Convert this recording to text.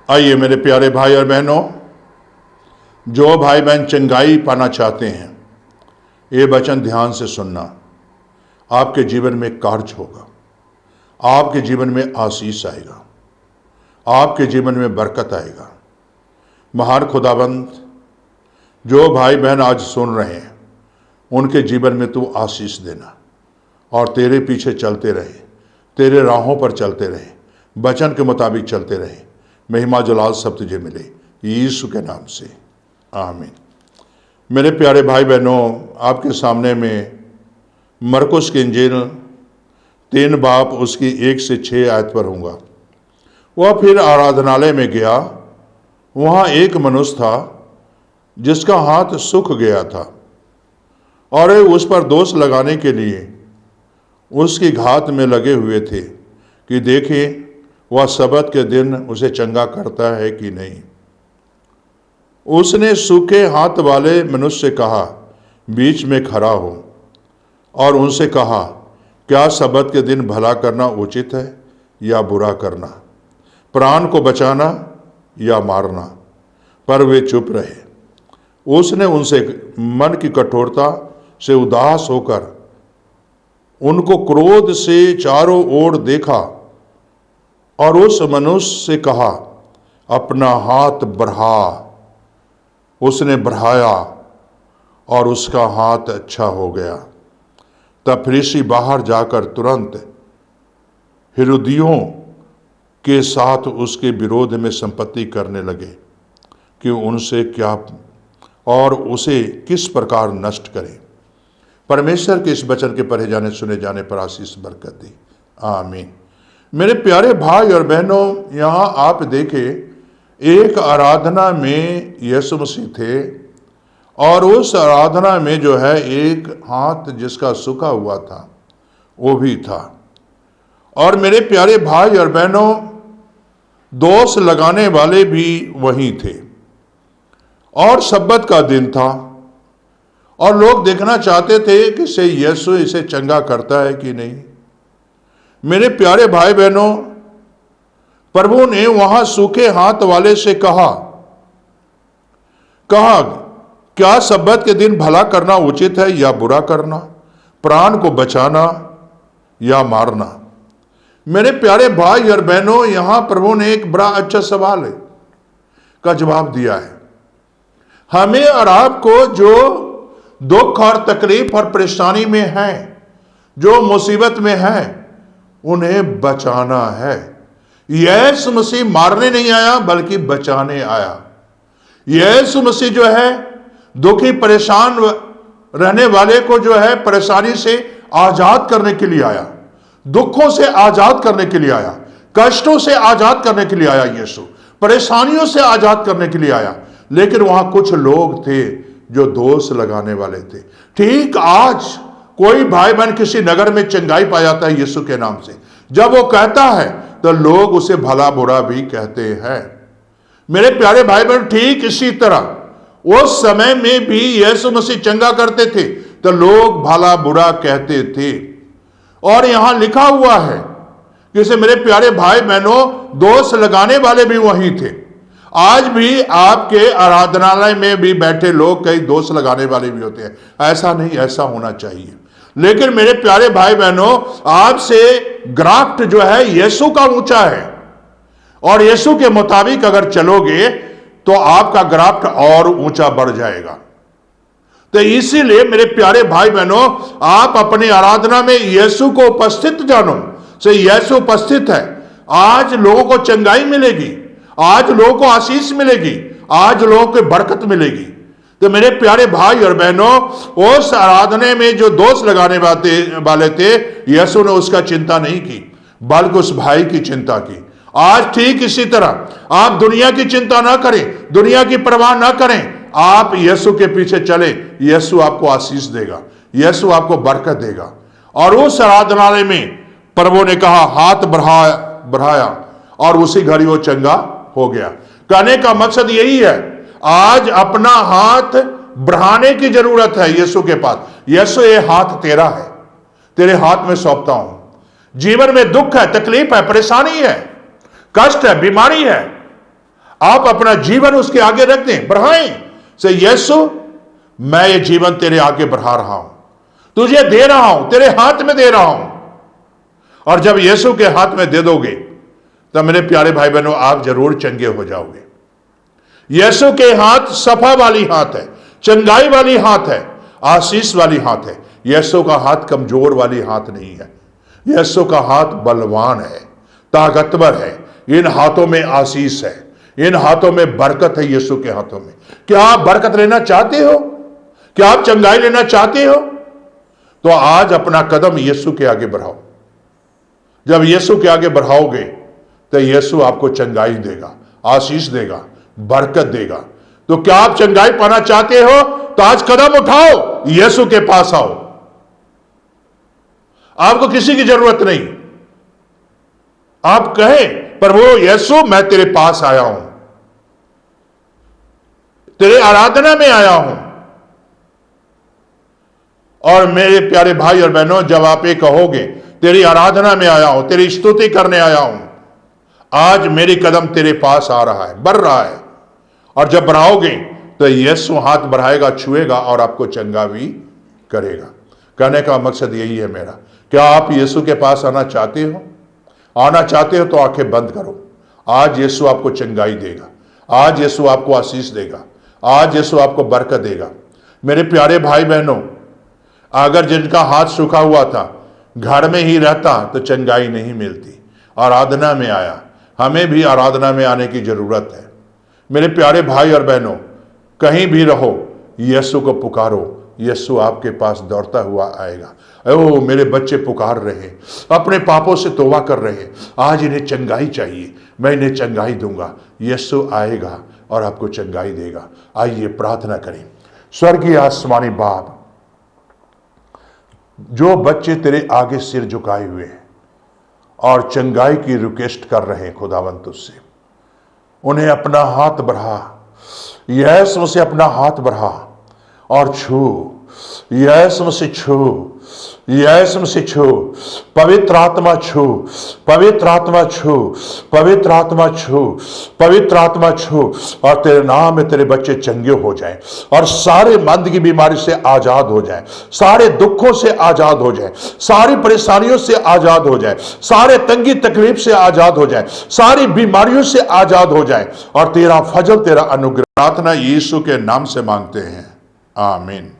आइए मेरे प्यारे भाई और बहनों, जो भाई बहन चंगाई पाना चाहते हैं, ये वचन ध्यान से सुनना। आपके जीवन में कार्य होगा, आपके जीवन में आशीष आएगा, आपके जीवन में बरकत आएगा। महान खुदाबंद जो भाई बहन आज सुन रहे हैं, उनके जीवन में तू आशीष देना और तेरे पीछे चलते रहे, तेरे राहों पर चलते रहे, वचन के मुताबिक चलते रहे। महिमा जलाल सब तुझे मिले, यीशु के नाम से आमीन। मेरे प्यारे भाई बहनों, आपके सामने में मरकुस की इंजील 3 बाब उसकी 1 से 6 आयत पर हूँगा। वह फिर आराधनालय में गया। वहाँ एक मनुष्य था जिसका हाथ सूख गया था और उस पर दोष लगाने के लिए उसकी घात में लगे हुए थे कि देखें वह सबत के दिन उसे चंगा करता है कि नहीं। उसने सूखे हाथ वाले मनुष्य से कहा, बीच में खड़ा हो, और उनसे कहा, क्या सबत के दिन भला करना उचित है या बुरा करना, प्राण को बचाना या मारना? पर वे चुप रहे। उसने उनसे मन की कठोरता से उदास होकर उनको क्रोध से चारों ओर देखा और उस मनुष्य से कहा, अपना हाथ बढ़ा। उसने बढ़ाया और उसका हाथ अच्छा हो गया। तब फरीसी बाहर जाकर तुरंत हेरोदियों के साथ उसके विरोध में संपत्ति करने लगे कि उनसे क्या और उसे किस प्रकार नष्ट करें। परमेश्वर के इस वचन के पढ़े जाने सुने जाने पर आशीष बरकत दी, आमीन। मेरे प्यारे भाई और बहनों, यहाँ आप देखें, एक आराधना में यीशु मसीह थे और उस आराधना में जो है एक हाथ जिसका सूखा हुआ था वो भी था। और मेरे प्यारे भाई और बहनों, दोष लगाने वाले भी वहीं थे और सब्बत का दिन था और लोग देखना चाहते थे कि से यीशु इसे चंगा करता है कि नहीं। मेरे प्यारे भाई बहनों, प्रभु ने वहां सूखे हाथ वाले से कहा, क्या सब्बत के दिन भला करना उचित है या बुरा करना, प्राण को बचाना या मारना? मेरे प्यारे भाई और बहनों, यहां प्रभु ने एक बड़ा अच्छा सवाल का जवाब दिया है। हमें और आपको जो दुख और तकलीफ और परेशानी में है, जो मुसीबत में है, उन्हें बचाना है। यीशु मसीह मारने नहीं आया बल्कि बचाने आया। यीशु मसीह जो है दुखी परेशान रहने वाले को जो है परेशानी से आजाद करने के लिए आया, दुखों से आजाद करने के लिए आया, कष्टों से आजाद करने के लिए आया, यीशु परेशानियों से आजाद करने के लिए आया। लेकिन वहां कुछ लोग थे जो दोष लगाने वाले थे। ठीक आज कोई भाई बहन किसी नगर में चंगाई पा जाता है यीशु के नाम से, जब वो कहता है तो लोग उसे भला बुरा भी कहते हैं। मेरे प्यारे भाई बहन, ठीक इसी तरह उस समय में भी यीशु मसीह चंगा करते थे तो लोग भला बुरा कहते थे। और यहां लिखा हुआ है कि मेरे प्यारे भाई बहनों, दोष लगाने वाले भी वहीं थे। आज भी आपके आराधनालय में भी बैठे लोग कई दोष लगाने वाले भी होते हैं। ऐसा नहीं, ऐसा होना चाहिए। लेकिन मेरे प्यारे भाई बहनों, आपसे ग्राफ्ट जो है यीशु का ऊंचा है और यीशु के मुताबिक अगर चलोगे तो आपका ग्राफ्ट और ऊंचा बढ़ जाएगा। तो इसीलिए मेरे प्यारे भाई बहनों, आप अपनी आराधना में यीशु को उपस्थित जानो। से यीशु उपस्थित है। आज लोगों को चंगाई मिलेगी, आज लोगों को आशीष मिलेगी, आज लोगों को बरकत मिलेगी। तो मेरे प्यारे भाई और बहनों, उस आराधने में जो दोष लगाने वाले थे, यीशु ने उसका चिंता नहीं की बल्कि उस भाई की चिंता की। आज ठीक इसी तरह आप दुनिया की चिंता ना करें, दुनिया की परवाह ना करें, आप यीशु के पीछे चले, यीशु आपको आशीष देगा, यीशु आपको बरकत देगा। और उस आराधनालय में प्रभु ने कहा, हाथ बढ़ाया और उसी घड़ी वो चंगा हो गया। कहने का मकसद यही है, आज अपना हाथ बढ़ाने की जरूरत है यीशु के पास। यीशु, ये हाथ तेरा है, तेरे हाथ में सौंपता हूं। जीवन में दुख है, तकलीफ है, परेशानी है, कष्ट है, बीमारी है, आप अपना जीवन उसके आगे रख दें, बढ़ाएं से यीशु मैं ये जीवन तेरे आगे बढ़ा रहा हूं, तुझे दे रहा हूं, तेरे हाथ में दे रहा हूं। और जब यीशु के हाथ में दे दोगे तब मेरे प्यारे भाई बहनों आप जरूर चंगे हो जाओगे। यीशु के हाथ सफा वाली हाथ है, चंगाई वाली हाथ है, आशीष वाली हाथ है। यीशु का हाथ कमजोर वाली हाथ नहीं है। यीशु का हाथ बलवान है, ताकतवर है। इन हाथों में आशीष है, इन हाथों में बरकत है। यीशु के हाथों में क्या आप बरकत लेना चाहते हो? क्या आप चंगाई लेना चाहते हो? तो आज अपना कदम यीशु के आगे बढ़ाओ। जब यीशु के आगे बढ़ाओगे तो यीशु आपको चंगाई देगा, आशीष देगा, बरकत देगा। तो क्या आप चंगाई पाना चाहते हो? तो आज कदम उठाओ, यीशु के पास आओ। आपको किसी की जरूरत नहीं। आप कहें प्रभु यीशु मैं तेरे पास आया हूं, तेरे आराधना में आया हूं। और मेरे प्यारे भाई और बहनों जब आप ये कहोगे तेरी आराधना में आया हूं, तेरी स्तुति करने आया हूं, आज मेरी कदम तेरे पास आ रहा है, बढ़ रहा है। और जब बढ़ाओगे तो यीशु हाथ बढ़ाएगा, छुएगा और आपको चंगा भी करेगा। कहने का मकसद यही है मेरा। क्या आप यीशु के पास आना चाहते हो? आना चाहते हो तो आंखें बंद करो। आज यीशु आपको चंगाई देगा, आज यीशु आपको आशीष देगा, आज यीशु आपको बरकत देगा। मेरे प्यारे भाई बहनों, अगर जिनका हाथ सूखा हुआ था घर में ही रहता तो चंगाई नहीं मिलती। आराधना में आया, हमें भी आराधना में आने की जरूरत है। मेरे प्यारे भाई और बहनों, कहीं भी रहो यीशु को पुकारो, यीशु आपके पास दौड़ता हुआ आएगा। ओ मेरे बच्चे पुकार रहे हैं, अपने पापों से तौबा कर रहे हैं, आज इन्हें चंगाई चाहिए, मैं इन्हें चंगाई दूंगा। यीशु आएगा और आपको चंगाई देगा। आइए प्रार्थना करें। स्वर्गीय आसमानी बाप, जो बच्चे तेरे आगे सिर झुकाए हुए हैं और चंगाई की रिक्वेस्ट कर रहे हैं खुदावंत तुझसे, उन्हें अपना हाथ बढ़ा, यीशु मसीह अपना हाथ बढ़ा और छू, यीशु मसीह छू, यीशु मसीह छू, पवित्र आत्मा छू, पवित्र आत्मा छू, पवित्र आत्मा छू, पवित्र आत्मा छू। और तेरे नाम में तेरे बच्चे चंगे हो जाएं और सारे मंद की बीमारी से आजाद हो जाएं, सारे दुखों से आजाद हो जाएं, सारी परेशानियों से आजाद हो जाएं, सारे तंगी तकलीफ से आजाद हो जाएं, सारी बीमारियों से आजाद हो जाएं और तेरा फजल, तेरा अनुग्रह। प्रार्थना यीशु के नाम से मांगते हैं, आमीन।